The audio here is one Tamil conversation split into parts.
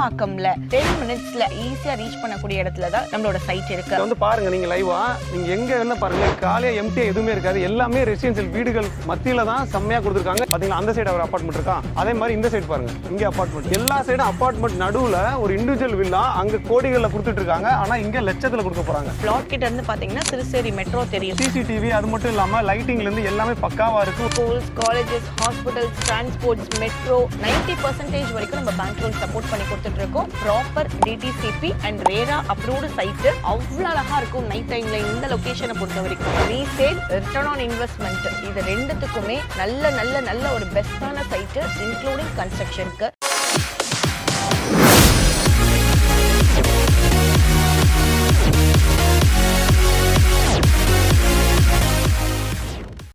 புதுப்பாக்கம்ல 10 மினிட்ஸ்ல ஈஸியா ரீச் பண்ணக்கூடிய இடத்துல தான் நம்மளோட சைட் இருக்கு. வந்து பாருங்க, நீங்க லைவா நீங்க எங்க என்ன பாருங்க, காலையா எம்டியா எதுவுமே இருக்காது. எல்லாமே ரெசிடென்ஷியல் வீடுகள் மத்தியில தான் செம்மையா கொடுத்துருக்காங்க. பாத்தீங்களா, அந்த சைடு ஒரு அபார்ட்மெண்ட் இருக்கா, அதே மாதிரி இந்த சைடு பாருங்க, இங்க அபார்ட்மெண்ட். எல்லா சைடும் அபார்ட்மெண்ட் நடுவுல ஒரு இண்டிவிஜுவல் வில்லா அங்க கோடிகள்ல கொடுத்துட்டு இருக்காங்க. ஆனா இங்க லட்சத்துல கொடுக்க போறாங்க. பிளாட் கிட்ட இருந்து பாத்தீங்கன்னா சிறுசேரி மெட்ரோ தெரியும். சிசிடிவி அது மட்டும் இல்லாம லைட்டிங்ல இருந்து எல்லாமே பக்காவா இருக்கு. Schools, colleges, hospitals, transports, metro 90% வரைக்கும் நம்ம பேங்க் லோன் சப்போர்ட் பண்ணி கொடுத்துட்டு இருக்கோம். Proper DTCP and RERA approved side. அவ்வளவு அழகா இருக்கும் நைட் டைம்ல இந்த லொகேஷனை பொறுத்த வரைக்கும். ரீசேல், ரிட்டர்ன் ஆன் இன்வெஸ்ட்மெண்ட், இது ரெண்டுத்துக்குமே நல்ல நல்ல நல்ல ஒரு பெஸ்டான சைட், இன்க்ளூடிங் கன்ஸ்ட்ரக்ஷனுக்கு.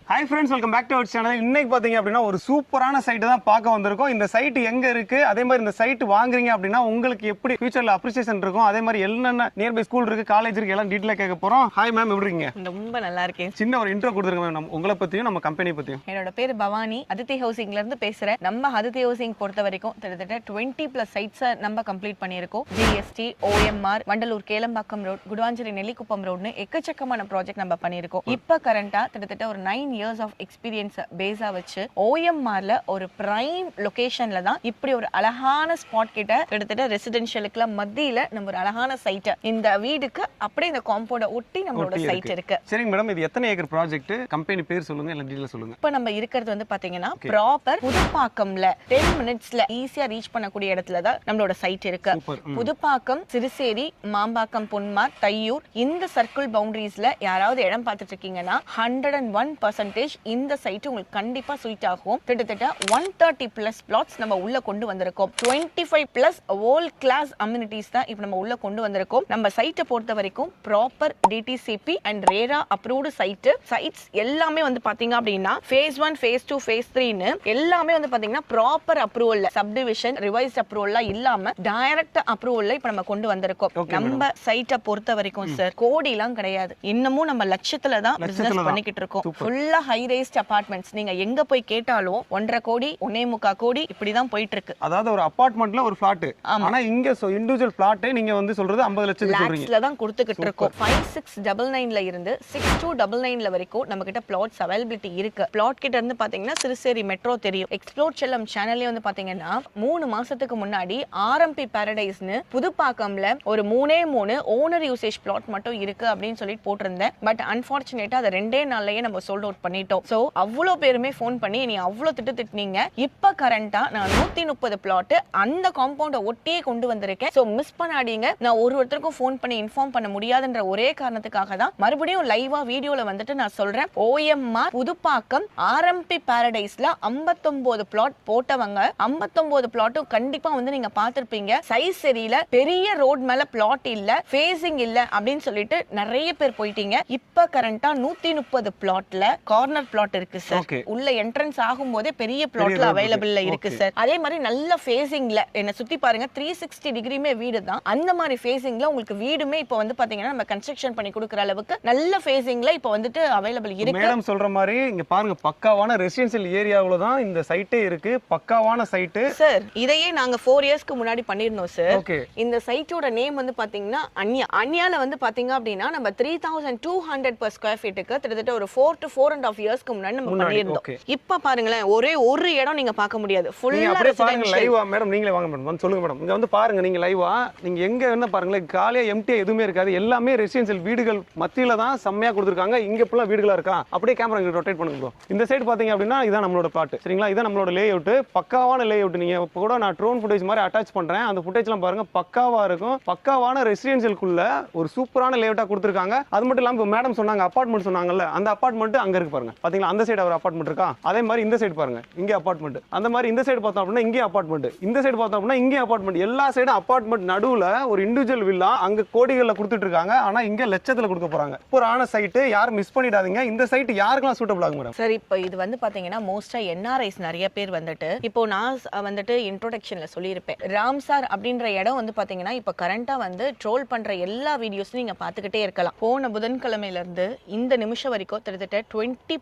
Hi friends, welcome back to our channel. இன்னைக்கு பார்த்தீங்க அப்படின்னா ஒரு சூப்பரான சைட்டு தான் பார்க்க வந்திருக்கோம். இந்த சைட் எங்க இருக்கு, அதே மாதிரி இந்த சைட் வாங்குறீங்க அப்படின்னா உங்களுக்கு எப்படி ஃபியூச்சர்ல அப்ரிசியேஷன் இருக்கும், அதே மாதிரி என்னென்ன நியர்பை ஸ்கூல் இருக்கு, காலேஜ் இருக்கு, எல்லாம் டீட்டெயிலாக கேட்க போறோம். ஹாய் மேம், எப்படி இருக்கீங்க? ரொம்ப நல்லா இருக்கேன். சின்ன ஒரு இன்ட்ரோ கொடுத்துருங்க மேம், உங்களை பத்தியும் நம்ம கம்பெனி பத்தியும். என்னோட பேர் பவானி, அதித்தி ஹவுசிங்ல இருந்து பேசுறேன். நம்ம அதித்தி ஹவுசிங் பொறுத்த வரைக்கும் கிட்டத்தட்ட 20+ சைட்ஸ் நம்ம கம்ப்ளீட் பண்ணியிருக்கோம். GST, OMR, Vandalur Kelambakkam road, Guduvancheri Nellikuppam ரோட்னு எக்கச்சக்கமான ப்ராஜெக்ட் நம்ம பண்ணியிருக்கோம். இப்போ கரண்டா கிட்டத்தட்ட ஒரு 9 years ஆஃப் எக்ஸ்பீரியன்ஸ் பேஸா வச்சு OMRல ஒரு பிரைம் லொகேஷன்ல தான் இப்படி ஒரு அழகான ஸ்பாட் கிட்ட கிட்டத்தட்ட ரெசிடென்ஷியலுக்குல மத்தியில நம்ம ஒரு அழகான சைட், இந்த வீடுக்கு அப்படியே இந்த காம்பவுண்ட ஒட்டி நம்மளோட சைட் இருக்கு. சரிங்க மேடம், இது எத்தனை ஏக்கர் ப்ராஜெக்ட், கம்பெனி பேர் சொல்லுங்க, எல்லாம் டீடைல் சொல்லுங்க. இப்போ நம்ம இருக்கிறது வந்து பாத்தீங்கன்னா ப்ராப்பர் புதுப்பாக்கம்ல 10 மினிட்ஸ்ல ஈஸியா ரீச் பண்ணக்கூடிய இடத்துல தான் நம்மளோட சைட் இருக்கு. புதுப்பாக்கம், சிறுசேரி, மாம்பாக்கம், பொன்மார், தையூர், இந்த சர்க்கிள் பவுண்டரிஸ்ல யாராவது இடம் பார்த்துட்டு இருக்கீங்கன்னா 101% இந்த சைட் உங்களுக்கு கண்டிப்பா ஸ்வீட் ஆகும். கிட்டத்தட்ட 130+ பிளாட்ஸ் நம்ம உள்ள கொண்டு வந்திருக்கோம். 25+ வேர்ல்ட் கிளாஸ் அம்யூனிட்டிஸ் தான் இப்போ நம்ம உள்ள கொண்டு வந்திருக்கோம். நம்ம சைட்டை பொறுத்த வரைக்கும் proper DTCP and RERA approved sites எல்லாமே வந்து பாத்தீங்க அப்படின்னா phase 1, phase 2, phase 3ன்னு எல்லாமே வந்து பாத்தீங்கன்னா ப்ராப்பர் அப்ரூவல், சப்டிவிஷன், ரிவைஸ்ட் அப்ரூவல்லாம் இல்லாம டைரக்ட் அப்ரூவல்ல இப்போ நம்ம கொண்டு வந்திருக்கோம். நம்ம சைட்டை பொறுத்த வரைக்கும் சார் கோடிலாம் கிடையாது, இன்னமும் நம்ம லட்சத்துல தான் பிசினஸ் பண்ணிக்கிட்டு இருக்கோம். ஃபுல்லா ஹை ரைஸ்ட் அபார்ட்மெண்ட்ஸ். நீங்க எங்க போய் கேட்டாலும் 1.5 கோடி 1.25 கோடி இப்படிதான் போயிட்டு இருக்கு. அதாவது ஒரு அபார்ட்மெண்ட்ல ஒரு பிளாட், ஆனா இங்க இண்டிவிஜுவல் பிளாட் நீங்க வந்து சொல்றது 50 லட்சம் சொல்றீங்க தான் கொடுத்துக்கிட்டு இருக்கோம். 5699ல இருந்து 6299ல வரைக்கும் நம்ம கிட்ட பிளாட்ஸ் அவைலபிலிட்டி இருக்கு. பிளாட் கிட்ட இருந்து பாத்தீங்கன்னா சிறுசேரி மெட்ரோ தெரியும். எக்ஸ்ப்ளோர் செல்லம் சேனல்லே வந்து பாத்தீங்கன்னா 3 மாசத்துக்கு முன்னாடி RMP பாரடைஸ்னு புதுப்பாக்கம்ல ஒரு 3 ஓனர் யூசேஜ் பிளாட் மட்டும் இருக்கு அப்படின்னு சொல்லிட்டு போட்டிருந்தேன். பட் அன்பார்ச்சுனேட்டா அதை 2 நாள்லயே நம்ம சோல்ட் அவுட் பண்ணிட்டோம். சோ அவ்வளோ பேருமே ஃபோன் பண்ணி நீ அவ்வளோ திட்டினீங்க. இப்ப கரண்டா நான் 130 பிளாட் அந்த காம்பவுண்ட ஒட்டியே கொண்டு வந்திருக்கேன். சோ மிஸ் பண்ணாதீங்க. நான் ஒருத்தருக்கும் ஃபோன் பண்ணி இன்ஃபார்ம் பண்ண முடியாதுன்ற ஒரே காரணத்துக்காக தான் மறுபடியும் லைவா வீடியோல வந்துட்டு நான் சொல்றேன். OMR புதுப்பாக்கம் RMP பாரடைஸ்ல 59 பிளாட் போட்டவங்க 59 பிளாட்டும் கண்டிப்பா வந்து நீங்க பார்த்திருப்பீங்க. சைஸ் சரியில்லை, பெரிய ரோட் மேல பிளாட் இல்ல, ஃபேசிங் இல்ல அப்படின்னு சொல்லிட்டு நிறைய பேர் போயிட்டீங்க. இப்ப கரண்டா 130 பிளாட்ல கார்னர் பிளாட் இருக்கு சார். உள்ள என்ட்ரன்ஸ் ஆகும் போதே பெரிய பிளாட்ல அவைலபிள்ல இருக்கு சார். அதே மாதிரி நல்ல ஃபேசிங்ல என்ன சுத்தி பாருங்க, 360 டிகிரிமே வீடு தான். அந்த மாதிரி ஃபேசிங்ல உங்களுக்கு வீடுமே இப்ப வந்து பாத்தீங்கன்னா நம்ம கன்ஸ்ட்ரக்ஷன் பண்ணி கொடுக்குற அளவுக்கு நல்ல ஃபேசிங்ல இப்ப வந்துட்டு அவைலபிள் இருக்கு. மேடம் சொல்ற மாதிரி இங்க பாருங்க, பக்காவான ரெசிடென்ஷியல் ஏரியாவுல தான் இந்த சைட்டே இருக்கு. பக்காவான சைட் சார். இதையே நாங்க 4 இயர்ஸ்க்கு முன்னாடி பண்ணிருந்தோம் சார். இந்த சைட்டோட நேம் வந்து பாத்தீங்கன்னா அன்யால வந்து பாத்தீங்க அப்படின்னா நம்ம 3200 per square feet கிட்டத்தட்ட ஒரு 4 to 4.5 இயர்ஸ்க்கு முன்னாடி நம்ம பண்ணிருந்தோம். இப்ப பாருங்களேன், ஒரே ஒரு இடம் நீங்க பார்க்க முடியாது. ஃபுல்லா பாருங்க லைவா. மேடம் நீங்களே வாங்க மேடம், வந்து சொல்லுங்க மேடம். இங்க வந்து பாருங்க, நீங்க லைவா நீங்க எங்க என்ன பாருங்களேன், காலையா எம்டியா எதுவுமே இருக்காது. எல்லாமே ரெசிடென்ஷியல் வீடுகள் மத்தியில தான் செம்மையா கொடுத்துருக்காங்க. இங்க ஃபுல்லா வீடுகளா இருக்கா. அப்படியே கேமரா இங்க ரொட்டேட் பண்ணுங்க ப்ரோ. இந்த சைடு பாத்தீங்க அப்படின்னா இதான் நம்மளோட பிளாட். சரிங்களா, இதான் நம்மளோட லே அவுட். பக்காவான லே அவுட். நீங்க இப்ப கூட நான் ட்ரோன் ஃபுட்டேஜ் மாதிரி அட்டாச் பண்றேன். அந்த ஃபுட்டேஜ்லாம் பாருங்க, பக்காவா இருக்கும். பக்காவான ரெசிடென்ஷியலுக்குள்ள ஒரு சூப்பரான லே அவுட்டா கொடுத்துருக்காங்க. அது மட்டும் இல்லாம மேடம் சொன்னாங்க அபார்ட்மெண்ட் சொன்னாங்கல்ல, அந்த அபார்ட்மெண்ட் அங்க இருக்கு பாருங்க. பாத்தீங்களா, அந்த சைடு ஒரு அபார்ட்மெண்ட் இருக்கா. அதே மாதிரி இந்த சைடு பாருங்க, இங்க அபார்ட்மெண்ட். அந்த மாதிரி இந்த சைடு பார்த்தோம் அப்படின்னா இங்கே அபார்ட்மெண்ட். இந்த சைடு பார்த்தோம் அப்படின்னா இங்கே அபார்ட்மெண்ட். எல்லா சைடும் அபார்ட்மெண்ட் நடுவுல ஒரு இண்டிவிஜுவல் வில்லா அங்க கோடிகள்ல கொடுத்துட்டு இருக்காங்க. ஆனா இங்க லட்சத்துல கொடுக்க போறாங்க. ஒரு ஆன சைட், யாரும் மிஸ் பண்ணிடாதீங்க. இந்த சைட் யாருக்கெல்லாம் சூட்டபிள் ஆகும் மேடம்? சரி, இப்போ இது வந்து பாத்தீங்கன்னா மோஸ்டா NRIs நிறைய பேர் வந்துட்டு இப்போ நான் வந்துட்டு இன்ட்ரோடக்ஷன்ல சொல்லியிருப்பேன். ராம்சார் அப்படின்ற இடம் வந்து பாத்தீங்கன்னா இப்போ கரண்டா வந்து ட்ரோல் பண்ற எல்லா வீடியோஸும் நீங்க பாத்துக்கிட்டே இருக்கலாம். போன புதன்கிழமையில இருந்து இந்த நிமிஷம் வரைக்கும் கிட்டத்தட்ட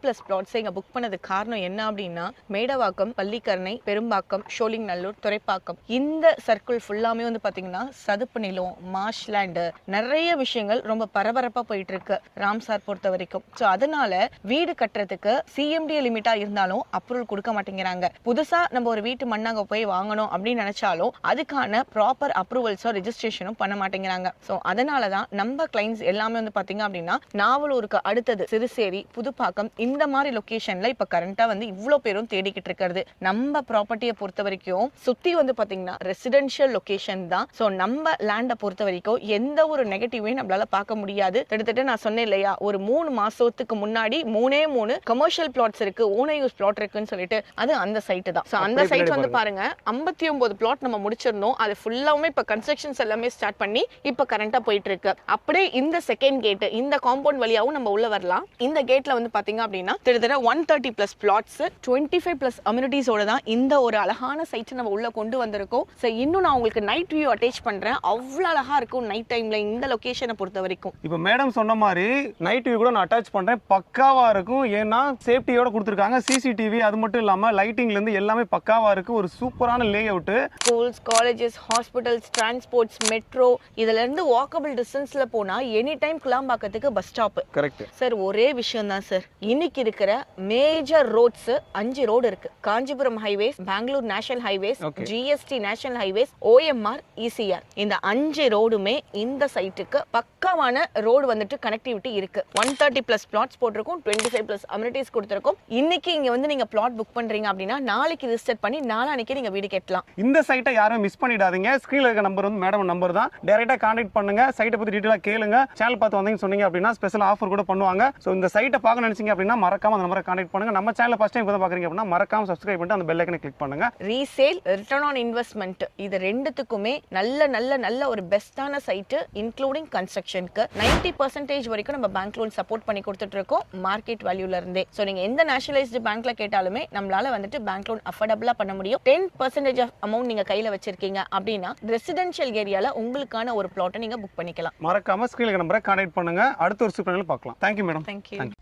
30+ plots இங்க புக் பண்ணதுக்கு காரணம் என்ன அப்படின்னா மேடவாக்கம், பள்ளிக்கரணை, பெரும்பாக்கம், ஷோலிங்கநல்லூர், துறைப்பாக்கம் இந்த சர்க்கிள் ஃபுல்லாமே வந்து பாத்தீங்கன்னா சதுப்பு நிலம், மார்ஷ்லேண்ட், நிறைய விஷயங்கள் ரொம்ப பரபரப்பா போயிட்டு இருக்கு ராம்சார் பொறுத்த வரைக்கும். ஸோ அதனால வீடு கட்டுறதுக்கு சிஎம்டி லிமிட்டா இருந்தாலும் அப்ரூவல் கொடுக்க மாட்டேங்கிறாங்க. புதுசா நம்ம ஒரு வீட்டு மண்ணாங்க போய் வாங்கணும் அப்படின்னு நினைச்சாலும் அதுக்கான ப்ராப்பர் அப்ரூவல்ஸோ ரெஜிஸ்ட்ரேஷனும் பண்ண மாட்டேங்கிறாங்க. ஸோ அதனாலதான் நம்ம கிளைண்ட்ஸ் எல்லாமே வந்து பாத்தீங்க அப்படின்னா நாவலூருக்கு அடுத்தது சிறுசேரி, புதுப்பாக்கம் இந்த மாதிரி லொகேஷன்ல இப்ப கரண்டா வந்து இவ்வளவு பேரும் தேடிக்கிட்டு இருக்கிறது. நம்ம ப்ராப்பர்ட்டியை பொறுத்த வரைக்கும் சுத்தி வந்து பாத்தீங்கன்னா ரெசிடென்ஷியல் லொகேஷன் தான். ஸோ நம்ம லேண்டை பொறுத்த வரைக்கும் எந்த ஒரு நெகட்டிவையும் நம்மளால பார்க்க முடியாது. கிட்டத்தட்ட நான் சொன்னேன் இல்லையா, ஒரு 3 மாசத்துக்கு முன்னாடி 3 கமர்ஷியல் பிளாட்ஸ் இருக்கு, ஓனர் யூஸ் பிளாட் இருக்குன்னு சொல்லிட்டு அது அந்த சைட் தான். ஸோ அந்த சைட் வந்து பாருங்க 59 பிளாட் நம்ம முடிச்சிருந்தோம். அது ஃபுல்லாவுமே இப்ப கன்ஸ்ட்ரக்ஷன்ஸ் எல்லாமே ஸ்டார்ட் பண்ணி இப்ப கரண்டா போயிட்டு இருக்கு. அப்படியே இந்த செகண்ட் கேட் இந்த காம்பவுண்ட் வழியாவும் நம்ம உள்ள வரலாம். இந்த கேட்ல வந்து பாத்தீங்க அப்படின்னா கிட்டத்தட்ட 130+ பிளாட்ஸ் 25+ அம்யூனிட்டிஸோட தான் இந்த ஒரு அழகான சைட் நம்ம உள்ள கொண்டு வந்திருக்கோம். ஸோ இன்னும் நான் உங்களுக்கு நைட் வியூ அட்டாச் பண்றேன். அவ்வளவு அழகா இருக்கும் நைட் டைம்ல இந்த லொகேஷனை பொறுத்த வரைக்கும். இப்போ மேடம் சொன்ன மாதிரி நைட் வியூ கூட நான் அட்டாச் பண்றேன், பக்காவா இருக்கும். ஏன்னா சேஃப்டியோட கொடுத்துருக்காங்க, சிசிடிவி, அது மட்டும் இல்லாம லைட்டிங்ல இருந்து எல்லாமே பக்காவா இருக்கு. ஒரு சூப்பரான layout. Schools, colleges, hospitals, transports, metro இதுல இருந்து வாக்கபிள் டிஸ்டன்ஸ்ல போனா எனி டைம் கிளாம்பாக்கத்துக்கு பஸ் ஸ்டாப். Correct sir. ஒரே விஷயம் தான் சார், இன்னைக்கு இருக்கிற மேஜர் ரோட்ஸ் 5 ரோடு இருக்கு. Kanchipuram highways, Bangalore national highways, GST national highways, OMR, ECR இந்த 5 ரோடுமே இந்த சைட்டுக்கு பக்காவான ரோடு வந்துட்டு கனெக்டிவிட்டி இருக்கு. 130+ பிளாட்ஸ் போட்டிருக்கும், 25+ அம்யூனிட்டிஸ் கொடுத்திருக்கும். இன்னைக்கு இங்க வந்து நீங்க பிளாட் புக் பண்றீங்க அப்படின்னா நாளைக்கு ரிஜிஸ்டர் பண்ணி நாளானைக்கு நீங்க வீடு கட்டலாம். இந்த சைட்டை யாரும் மிஸ் பண்ணிடாதீங்க. ஸ்கிரீன்ல இருக்க நம்பர் வந்து மேடம் நம்பர் தான். டைரக்டா கான்டாக்ட் பண்ணுங்க, சைட்டை பத்தி டீடைலா கேளுங்க. சேனல் பார்த்து வந்தீங்கன்னு சொன்னீங்க அப்படின்னா ஸ்பெஷல் ஆஃபர் கூட பண்ணுவாங்க. ஸோ இந்த சைட்டை பார்க்க நினைச்சீங்க அப்படின்னா மறக்காம அந்த நம்பரை கான்டாக்ட் பண்ணுங்க. நம்ம சேனல் ஃபர்ஸ்ட் டைம் பாக்குறீங்க அப்படின்னா மறக்காம சப்ஸ்கிரைப் பண்ணிட்டு அந்த பெல் ஐக்கனை கிளிக் பண்ணுங்க. ரீசேல், ரிட்டர்ன் ஆன் இன்வெஸ்ட்மெண்ட் இது ரெண்டுத்துக்குமே நல்ல நல்ல நல்ல ஒரு பெஸ்டான சைட், இன்க்ளூடிங் கன்ஸ்ட்ரக்ஷனுக்கு 90% வரைக்கும் நம்ம பேங்க் லோன் சப்போர்ட் பண்ணி கொடுத்துட்டு இருக்கோம் மார்க்கெட் வேல்யூல இருந்தே. ஸோ நீங்க எந்த நேஷனலைஸ்டு பேங்க்ல கேட்டாலுமே நம்மளால வந்துட்டு பேங்க் லோன் அஃபோர்டபுளா பண்ண முடியும். 10% ஆஃப் அமௌண்ட் நீங்க கையில வச்சிருக்கீங்க அப்படின்னா ரெசிடென்ஷியல் ஏரியால உங்களுக்கான ஒரு பிளாட்டை நீங்க புக் பண்ணிக்கலாம். மறக்காம ஸ்கிரீன்ல நம்பரை கான்டாக்ட் பண்ணுங்க. அடுத்த ஒரு சூப்பர் பார்க்கலாம். Thank you madam. தேங்க்யூ.